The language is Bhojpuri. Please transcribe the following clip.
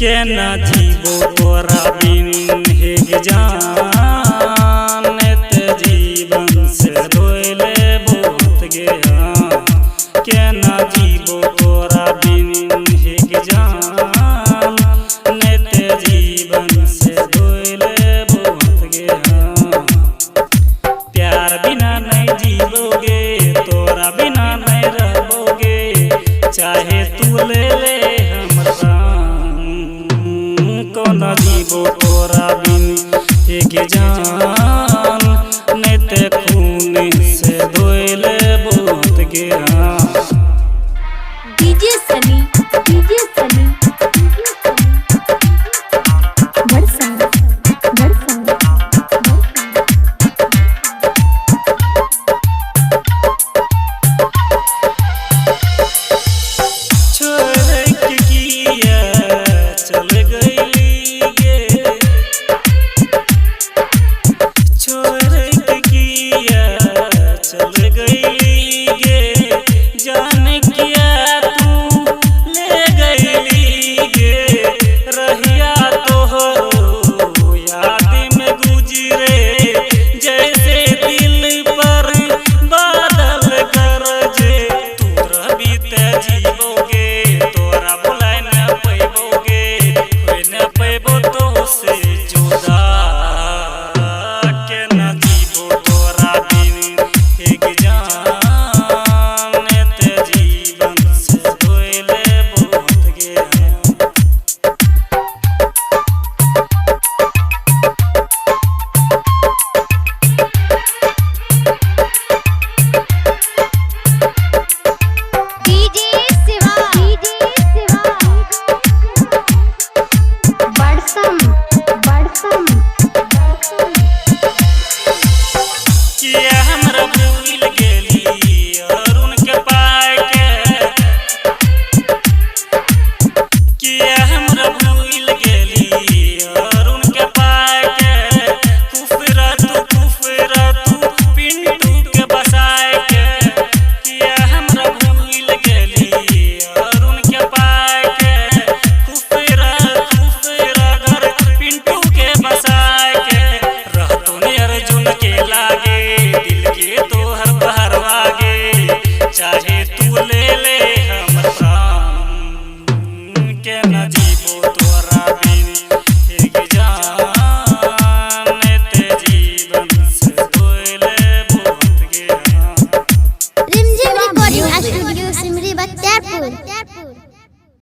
के ना जीवो तोरा बिन हेग जान ते जीवन से रोइले बहुत गया। के ना जीवो तोरा बिन हेग जान ते जीवन से रोइले बहुत गया। प्यार बिना नहीं जीवोगे तोरा बिना नहीं रहोगे, चाहे तू ले ले कोना जीवो तोरा बिन हेग जान नहीं ते खून से धोइले बहुत गया। डीजे सनी चाहे तू ले ले हमर प्राण। के ना जीवो तोरा बिन हेग जान ते जीवन से धोइले बहुत गया। रिमझिम रिकॉर्डिंग स्टूडियो सिमरी बख्तियारपुर।